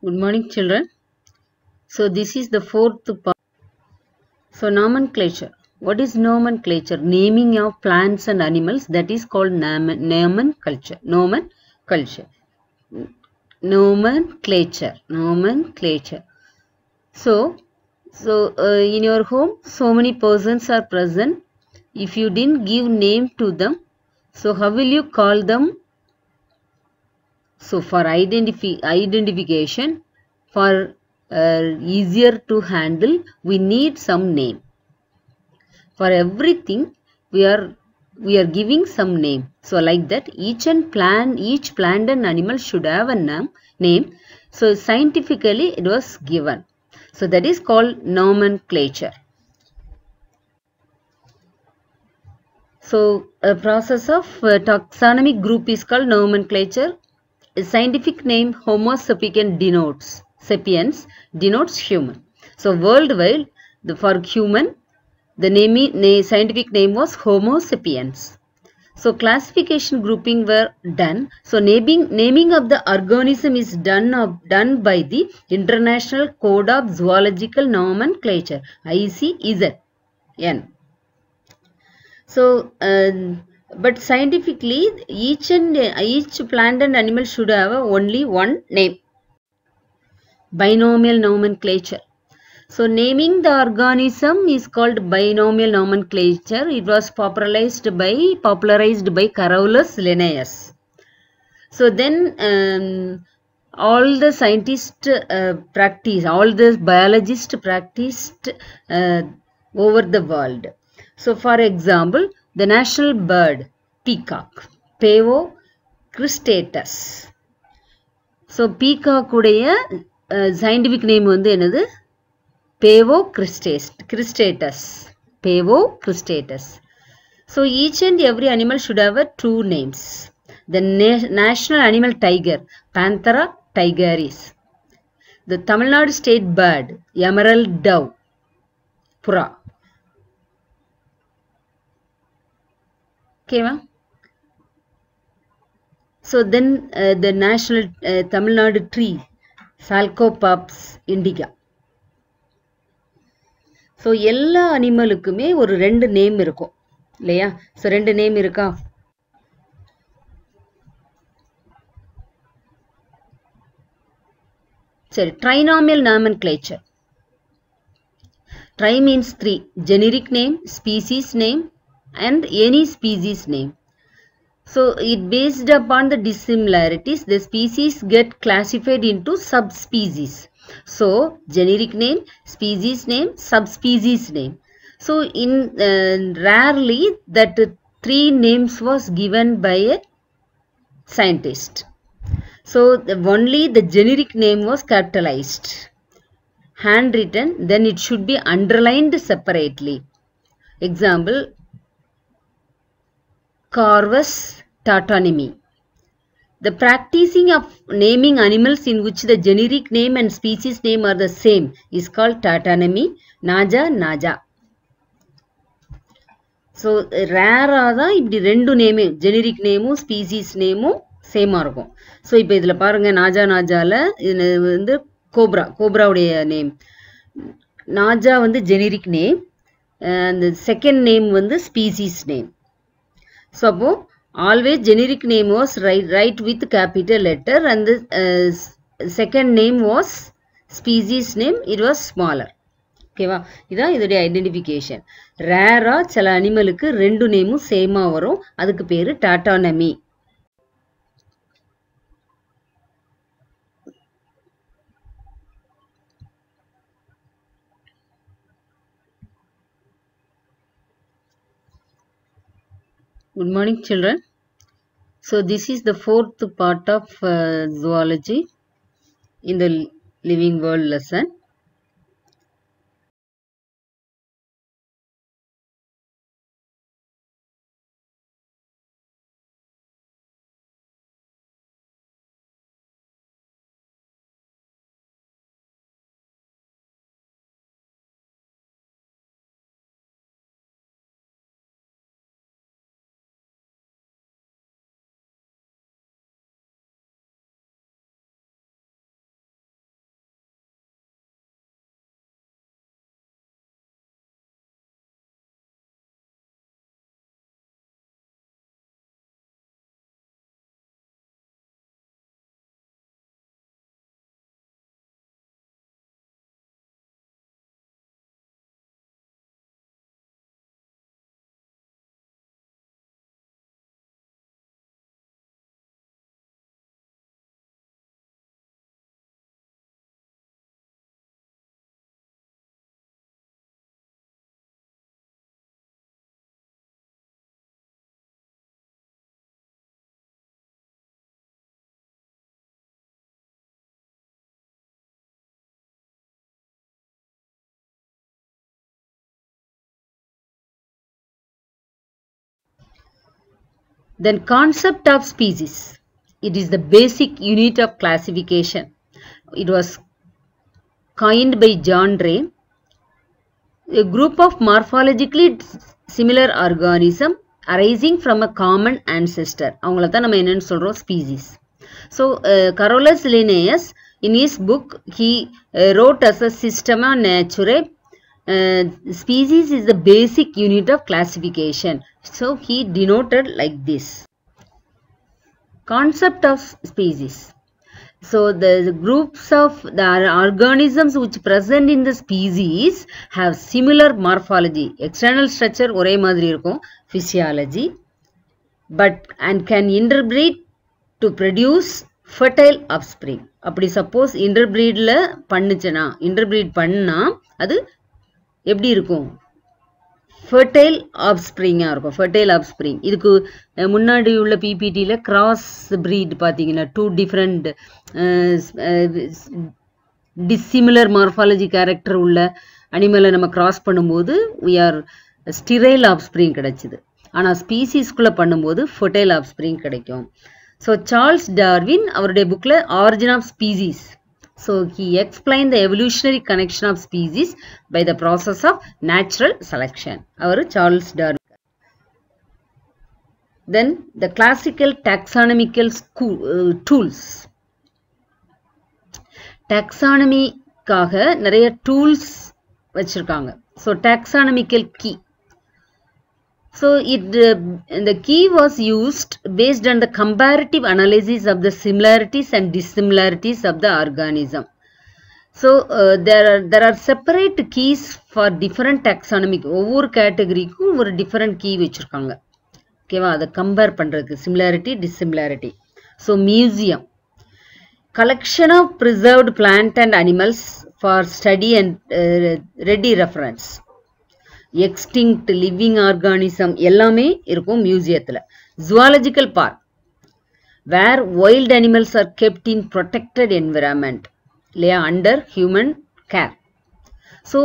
Good morning, children. So this is the fourth part. So nomenclature. What is nomenclature? Naming of plants and animals. That is called nomenclature. Nomenclature. Nomenclature. Nomenclature. So, in your home, so many persons are present. If you didn't give name to them, so how will you call them? So for identification, for easier to handle, we need some name. For everything, we are giving some name. So like that, each plant and animal should have a name. So scientifically, it was given. So that is called nomenclature. So a process of taxonomic group is called nomenclature. A scientific name Homo sapiens denotes human. So worldwide, for human, the scientific name was Homo sapiens. So classification grouping were done. So naming of the organism is done by the International Code of Zoological Nomenclature ICZN. So, but scientifically, each plant and animal should have only one name. Binomial nomenclature. So, naming the organism is called binomial nomenclature. It was popularized by Carolus Linnaeus. So then, all the scientists all the biologists practiced over the world. So, for example, the national bird, peacock, Pavo cristatus. So, peacock உடைய scientific name வந்து என்னது? Pavo cristatus. Pavo cristatus. So, each and every animal should have two names. The national animal tiger, Panthera tigris. The Tamil Nadu state bird, emerald dove, Pura. Okay, ma? So then the national Tamil Nadu tree, Salcopaps indica. So எல்லா அனிமலுக்குமே ஒரு ரெண்டு name இருக்கும் இல்லையா? So ரெண்டு name இருக்கா? சரி, trinomial nomenclature. Tri means three. Generic name, species name, and any species name. So, it based upon the dissimilarities, the species get classified into subspecies. So, generic name, species name, subspecies name. So, in rarely that three names was given by a scientist. So, only the generic name was capitalized. Handwritten, then it should be underlined separately. Example, Corvus tautonymi. The practicing of naming animals in which the generic name and species name are the same is called tautonymy. Naja. So, rare தான் இப்படி ரெண்டு name generic நேமும் species நேமும் சேமாக இருக்கும். So இப்போ இதில் பாருங்கள், நாஜாவில் இது வந்து கோப்ராவுடைய நேம். நாஜா வந்து ஜெனரிக் நேம், அந்த செகண்ட் நேம் வந்து ஸ்பீசிஸ் நேம். ஸோ அப்போது always generic name was right with capital letter, and the second name was species name, it was smaller. ஓகேவா? இதான் இதோடைய ஐடென்டிஃபிகேஷன். ரேரா சில அனிமலுக்கு ரெண்டு நேமும் சேமா வரும், அதுக்கு பேரு tautonymy. Good morning, children. So this is the fourth part of zoology in the living world lesson. Then concept of species. It is the basic unit of classification. It was coined by John Ray. A group of morphologically similar organism arising from a common ancestor. அவங்கள தான் நம்ம என்னன்னு சொல்றோம் species. So Carolus Linnaeus in his book he wrote as a Systema Naturae. Species is the basic unit of classification. So he denoted like this. Concept of species. So the groups of the organisms which present in the species have similar morphology. External structure ஒரே மாதிரி இருக்கும், physiology, but and can interbreed to produce fertile offspring. அப்படி suppose interbreedல பண்ணுச்சுனா, interbreed பண்ணா அது எப்படி இருக்கும்? fertile offspring இருக்கும். fertile offspring. இதுக்கு முன்னாடி உள்ள PPTல cross breed பாத்தீங்கன்னா two different dissimilar morphology character உள்ள அனிமலை நம்ம cross பண்ணும்போது we are sterile offspring கிடைச்சது. ஆனா ஸ்பீசிஸ்குள்ள பண்ணும்போது fertile offspring கிடைக்கும். So Charles Darwin அவருடைய bookல Origin of Species. So he explained the evolutionary connection of species by the process of natural selection. Our Charles Darwin. Then the classical taxonomical tools. Taxonomy காக நிறைய tools வச்சிருக்காங்க. So taxonomical key. So the key was used based on the comparative analysis of the similarities and dissimilarities of the organism. So there are separate keys for different taxonomic. ஒவ்வொரு கேட்டகரிக்கும் ஒரு different key வச்சிருக்காங்க. ஓகேவா? அதை compare பண்றதுக்கு similarity, dissimilarity. So museum. Collection of preserved plant and animals for study and ready reference. Extinct living organism எல்லாமே இருக்கும் மியூசியத்துல. Zoological park where wild animals are kept in protected environment இல்லையா, under human care. So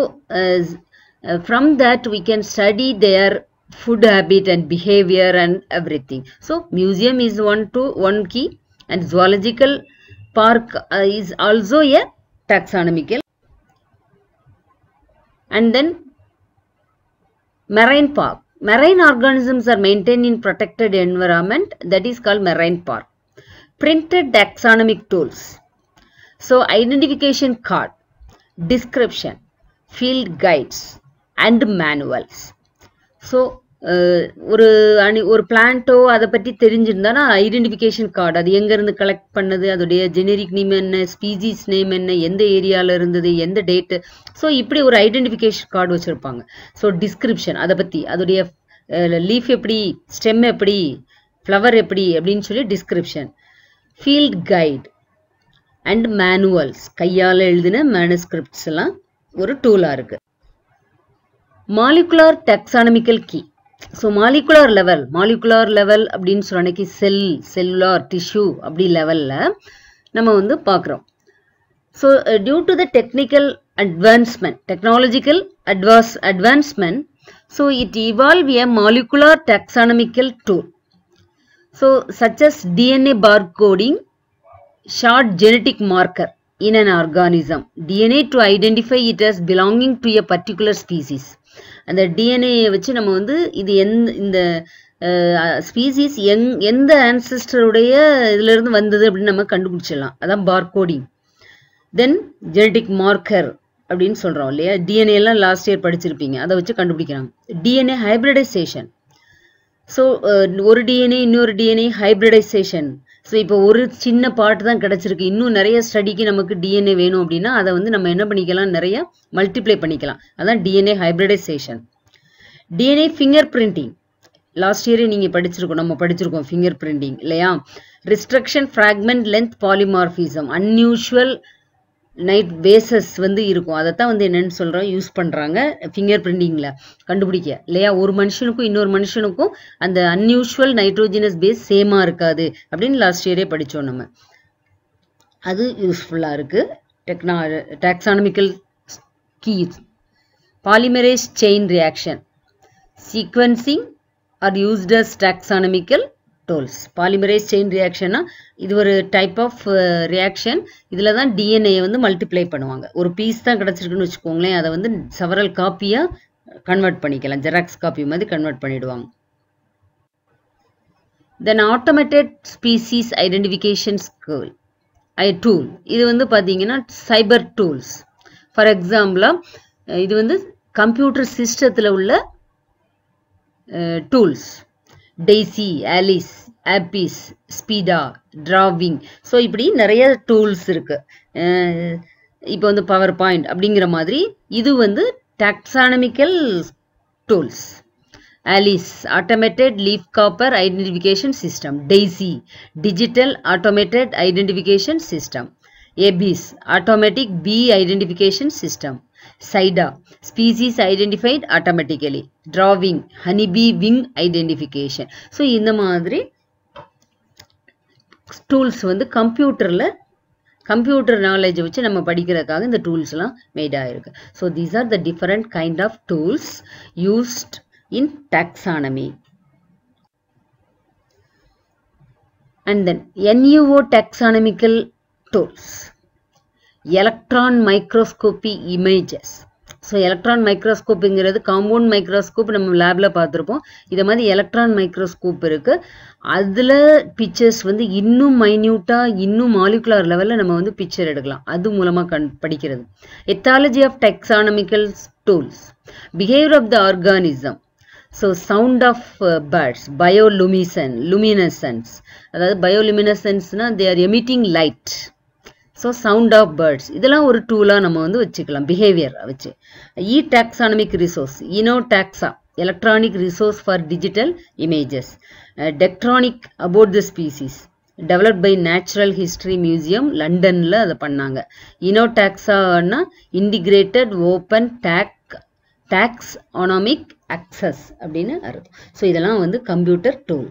from that we can study their food habit and behavior and everything. So museum is one key, and zoological park is also a taxonomical. And then marine park. Marine organisms are maintained in protected environment, that is called marine park. Printed taxonomic tools. So identification card, description, field guides and manuals. So ஒரு பிளான்ட்டோ அதை பற்றி தெரிஞ்சிருந்தானா identification card, அது எங்கேருந்து collect பண்ணது, அதோடைய generic name என்ன, species name என்ன, எந்த ஏரியாவில் இருந்தது, எந்த டேட்டு. ஸோ இப்படி ஒரு ஐடென்டிஃபிகேஷன் கார்டு வச்சுருப்பாங்க. ஸோ டிஸ்கிரிப்ஷன், அதை பற்றி அதோடைய லீஃப் எப்படி, ஸ்டெம் எப்படி, ஃப்ளவர் எப்படி அப்படின்னு சொல்லி description. Field guide and manuals, கையால் எழுதின மேனுஸ்கிரிப்ட்ஸ் எல்லாம் ஒரு டூலாக இருக்குது. Molecular taxonomical key. So molecular level அப்படின்னு சொன்னக்கு செல்லுலார் டிஷ்யூ அப்படி லெவலில் நம்ம வந்து பார்க்குறோம். So due to the technological advancement, so it evolve a molecular taxonomical tool. So such as DNA barcoding, short genetic marker in an organism, DNA to identify it as belonging to a particular species. அந்த DNA வச்சு நம்ம வந்து இது இந்த species எந்த ஆன்செஸ்டருடைய இதுல இருந்து வந்தது அப்படின்னு நம்ம கண்டுபிடிச்சிடலாம். அதான் பார்கோடிங். தென் ஜெனடிக் மார்க்கர் அப்படின்னு சொல்றோம் இல்லையா, DNA எல்லாம் லாஸ்ட் இயர் படிச்சிருப்பீங்க, அதை வச்சு கண்டுபிடிக்கிறாங்க. DNA hybridisation. ஸோ ஒரு DNA இன்னொரு DNA ஹைபிரிடைசேஷன். ஸோ இப்போ ஒரு சின்ன பார்ட் தான் கிடச்சிருக்கு, இன்னும் நிறைய ஸ்டடிக்கு நமக்கு DNA வேணும் அப்படின்னா அதை வந்து நம்ம என்ன பண்ணிக்கலாம், நிறைய மல்டிப்ளை பண்ணிக்கலாம். அதான் DNA hybridisation. DNA fingerprinting, last இயரே நீங்கள் படிச்சிருக்கோம், நம்ம படிச்சிருக்கோம் ஃபிங்கர் பிரிண்டிங் இல்லையா. Restriction, fragment length polymorphism, unusual night bases வந்து இருக்கும், அதைத்தான் வந்து என்னன்னு சொல்கிறோம் யூஸ் பண்ணுறாங்க ஃபிங்கர் பிரிண்டிங்கில் கண்டுபிடிக்க இல்லையா. ஒரு மனுஷனுக்கும் இன்னொரு மனுஷனுக்கும் அந்த அன்யூஷுவல் நைட்ரோஜினஸ் பேஸ் சேமாக இருக்காது அப்படின்னு லாஸ்ட் இயரே படித்தோம் நம்ம. அது யூஸ்ஃபுல்லாக இருக்குது. Taxonomical keys. Polymerase chain reaction, sequencing are used as taxonomical tools. Polymerase chain reaction இது ஒரு type of reaction. இதில தான் DNA வந்து multiply பண்ணுவாங்க. ஒரு piece தான் கிடைச்சிருக்குன்னு வச்சுக்கோங்களேன், அதை வந்து several copy-ஆ convert பண்ணிக்கலாம். Xerox copy மாதிரி convert பண்ணிடுவாங்க. Then automated species identification tool. இது வந்து பாத்தீங்கன்னா cyber tools. For example, இது வந்து computer systemத்துல உள்ள tools. Daisy, Alice, Apis, Spida, Drawing. So இப்படி நிறைய tools இருக்கு. இப்போ வந்து PowerPoint அப்படிங்கிற மாதிரி இது வந்து taxonomical tools. Alice, automated leaf copper identification system. Daisy, digital automated identification system. Abyss, automatic bee identification system. Sida, species identified automatically. Drawing, honeybee wing identification. So இந்த மாதிரி tools வந்து computer knowledge வச்சு நம்ம படிக்கிறதுக்காக இந்த tools எல்லாம் made ஆயிருக்கு. So these are the different kind of tools used in taxonomy. And then NUO taxonomical tools. Electron microscopy images. So electron microscope இங்கிறது compound microscope நம்ம லேப்ல பார்த்திருப்போம். இத மாதிரி electron microscope இருக்கு. அதுல pictures வந்து இன்னும் minute-ஆ இன்னும் molecular level-ல நம்ம வந்து picture எடுக்கலாம். அது மூலமா படிக்கிறது. Ethology of taxonomical tools. Behavior of the organism. So sound of birds, bioluminescence. அதாவது bioluminescence-னா they are emitting light. So sound of birds. இதெல்லாம் ஒரு டூலா நம்ம வந்து வச்சுக்கலாம் behavior வச்சு. E-taxonomic resource, Enotaxa, electronic resource for digital images. Dectronic about the species, developed by Natural History Museum, லண்டன்ல அதை பண்ணாங்க. Enotaxa-னா integrated open taxonomic access அப்படின்னு அர்த்தம். ஸோ இதெல்லாம் வந்து கம்ப்யூட்டர் டூல்.